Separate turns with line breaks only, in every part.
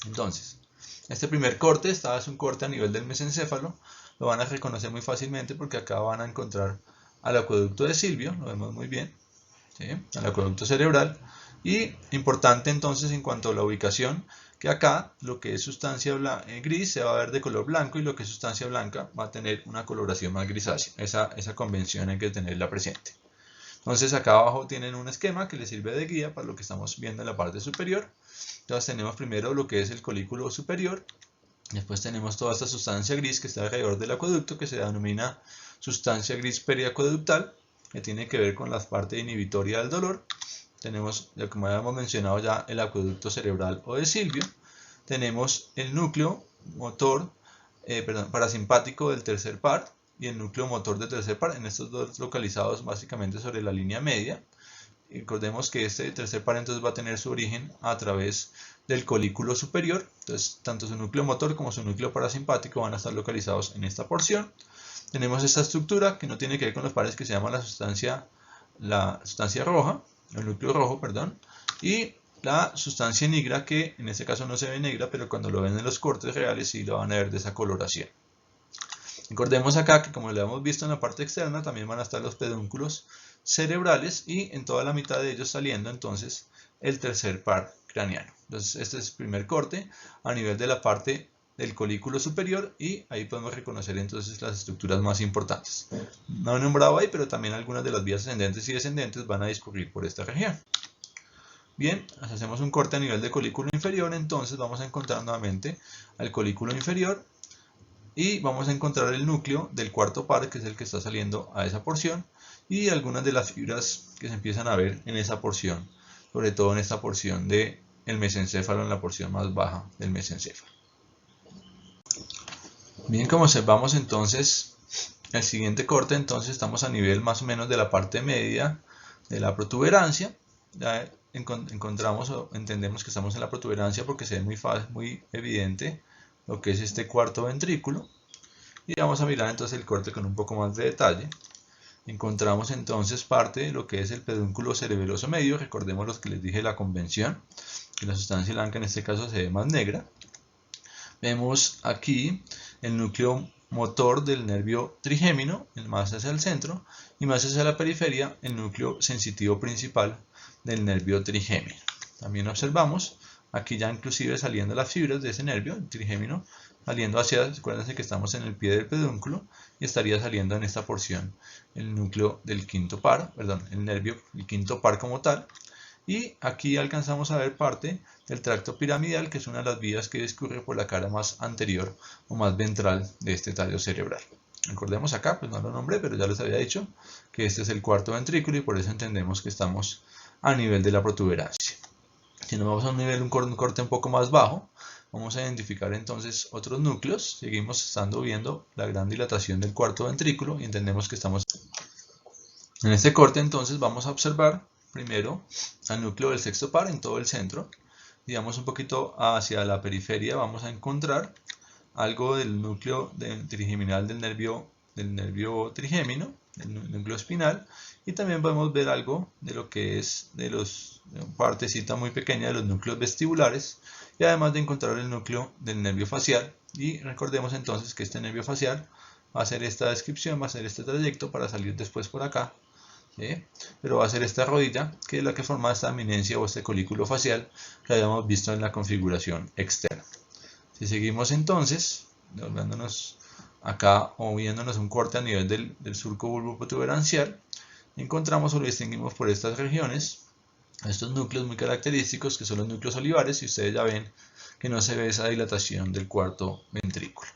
Entonces, este primer corte, es un corte a nivel del mesencéfalo, lo van a reconocer muy fácilmente porque acá van a encontrar al acueducto de Silvio, lo vemos muy bien, ¿sí? Al acueducto cerebral. Y importante entonces en cuanto a la ubicación, que acá lo que es sustancia gris se va a ver de color blanco y lo que es sustancia blanca va a tener una coloración más grisácea. Esa convención hay que tenerla presente. Entonces acá abajo tienen un esquema que les sirve de guía para lo que estamos viendo en la parte superior. Entonces tenemos primero lo que es el colículo superior, después tenemos toda esta sustancia gris que está alrededor del acueducto que se denomina sustancia gris periacueductal, que tiene que ver con la parte inhibitoria del dolor. Tenemos, como habíamos mencionado ya, el acueducto cerebral o de Silvio. Tenemos el núcleo motor, parasimpático del tercer par y el núcleo motor del tercer par, en estos dos localizados básicamente sobre la línea media. Recordemos que este tercer par entonces va a tener su origen a través del colículo superior, entonces tanto su núcleo motor como su núcleo parasimpático van a estar localizados en esta porción. Tenemos esta estructura que no tiene que ver con los pares, que se llama la sustancia roja, el núcleo rojo, perdón, y la sustancia negra, que en este caso no se ve negra, pero cuando lo ven en los cortes reales sí lo van a ver de esa coloración. Recordemos acá que, como lo hemos visto en la parte externa, también van a estar los pedúnculos cerebrales y en toda la mitad de ellos saliendo entonces el tercer par craneano. Entonces este es el primer corte a nivel de la parte del colículo superior y ahí podemos reconocer entonces las estructuras más importantes. No he nombrado ahí, pero también algunas de las vías ascendentes y descendentes van a discurrir por esta región. Bien, hacemos un corte a nivel de colículo inferior, entonces vamos a encontrar nuevamente al colículo inferior y vamos a encontrar el núcleo del cuarto par, que es el que está saliendo a esa porción, y algunas de las fibras que se empiezan a ver en esa porción, sobre todo en esta porción del mesencéfalo, en la porción más baja del mesencéfalo. Bien, como observamos entonces el siguiente corte, entonces estamos a nivel más o menos de la parte media de la protuberancia. Ya encontramos o entendemos que estamos en la protuberancia porque se ve muy evidente lo que es este cuarto ventrículo. Y vamos a mirar entonces el corte con un poco más de detalle. Encontramos entonces parte de lo que es el pedúnculo cerebeloso medio. Recordemos lo que les dije, la convención, que la sustancia blanca en este caso se ve más negra. Vemos aquí el núcleo motor del nervio trigémino, más hacia el centro, y más hacia la periferia el núcleo sensitivo principal del nervio trigémino. También observamos aquí ya inclusive saliendo las fibras de ese nervio trigémino, saliendo hacia, acuérdense que estamos en el pie del pedúnculo y estaría saliendo en esta porción el núcleo del quinto par, perdón, el quinto par como tal. Y aquí alcanzamos a ver parte del tracto piramidal, que es una de las vías que discurre por la cara más anterior o más ventral de este tallo cerebral. Recordemos acá, pues no lo nombré, pero ya les había dicho que este es el cuarto ventrículo y por eso entendemos que estamos a nivel de la protuberancia. Si nos vamos a un corte un poco más bajo, vamos a identificar entonces otros núcleos. Seguimos viendo la gran dilatación del cuarto ventrículo y entendemos que estamos en este corte. Entonces vamos a observar primero al núcleo del sexto par en todo el centro. Digamos un poquito hacia la periferia vamos a encontrar algo del núcleo trigeminal del nervio trigémino, del núcleo espinal, y también podemos ver algo de lo que es de partecita muy pequeña de los núcleos vestibulares, y además de encontrar el núcleo del nervio facial. Y recordemos entonces que este nervio facial va a hacer esta descripción, va a hacer este trayecto para salir después por acá, ¿sí? Pero va a ser esta rodilla que es la que forma esta eminencia o este colículo facial que habíamos visto en la configuración externa. Si seguimos entonces, volviéndonos acá o viéndonos un corte a nivel del surco bulboprotuberancial, encontramos o lo distinguimos por estas regiones, estos núcleos muy característicos que son los núcleos olivares, y ustedes ya ven que no se ve esa dilatación del cuarto ventrículo.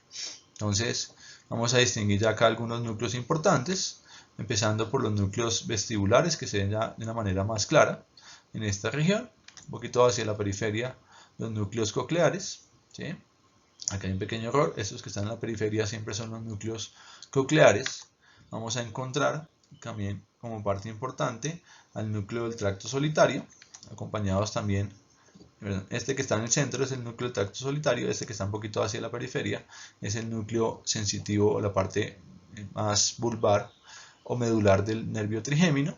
Entonces vamos a distinguir ya acá algunos núcleos importantes, empezando por los núcleos vestibulares que se ven ya de una manera más clara en esta región, un poquito hacia la periferia los núcleos cocleares, ¿sí? Acá hay un pequeño error, estos que están en la periferia siempre son los núcleos cocleares. Vamos a encontrar también como parte importante al núcleo del tracto solitario, acompañados también, este que está en el centro es el núcleo del tracto solitario, este que está un poquito hacia la periferia es el núcleo sensitivo o la parte más vulvar o medular del nervio trigémino.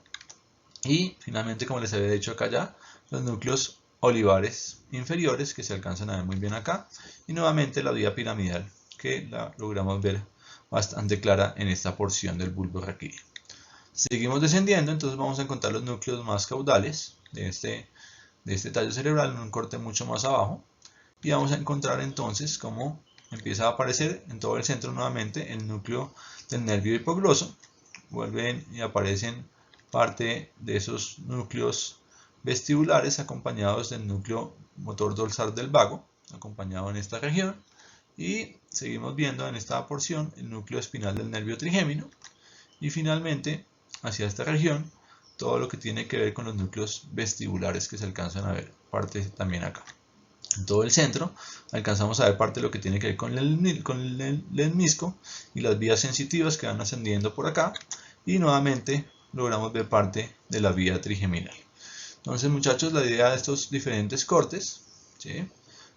Y finalmente, como les había dicho acá ya, los núcleos olivares inferiores que se alcanzan a ver muy bien acá, y nuevamente la vía piramidal que la logramos ver bastante clara en esta porción del bulbo raquídeo. Seguimos descendiendo, entonces vamos a encontrar los núcleos más caudales de este tallo cerebral en un corte mucho más abajo, y vamos a encontrar entonces cómo empieza a aparecer en todo el centro nuevamente el núcleo del nervio hipogloso. Vuelven y aparecen parte de esos núcleos vestibulares acompañados del núcleo motor dorsal del vago, acompañado en esta región, y seguimos viendo en esta porción el núcleo espinal del nervio trigémino, y finalmente hacia esta región todo lo que tiene que ver con los núcleos vestibulares que se alcanzan a ver, parte también acá. En todo el centro alcanzamos a ver parte de lo que tiene que ver con el lemnisco y las vías sensitivas que van ascendiendo por acá, y nuevamente logramos ver parte de la vía trigeminal. Entonces, muchachos, la idea de estos diferentes cortes, ¿sí?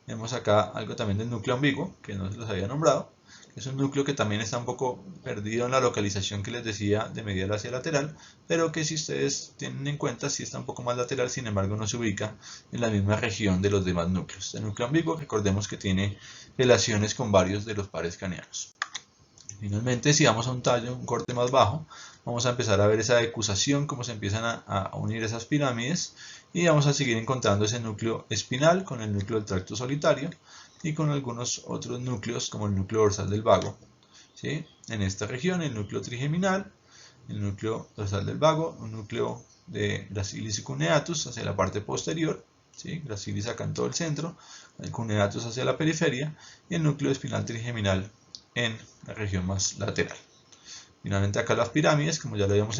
Vemos acá algo también del núcleo ambiguo, que no se los había nombrado. Es un núcleo que también está un poco perdido en la localización que les decía de medial hacia lateral, pero que si ustedes tienen en cuenta, sí está un poco más lateral, sin embargo no se ubica en la misma región de los demás núcleos. El núcleo ambiguo, recordemos que tiene relaciones con varios de los pares craneanos. Finalmente, si vamos a un tallo, un corte más bajo, vamos a empezar a ver esa decusación, cómo se empiezan a unir esas pirámides, y vamos a seguir encontrando ese núcleo espinal con el núcleo del tracto solitario y con algunos otros núcleos como el núcleo dorsal del vago, ¿sí? En esta región el núcleo trigeminal, el núcleo dorsal del vago, un núcleo de gracilis y cuneatus hacia la parte posterior, ¿sí? Gracilis acá en todo el centro, el cuneatus hacia la periferia, y el núcleo espinal trigeminal en la región más lateral. Finalmente acá las pirámides, como ya lo habíamos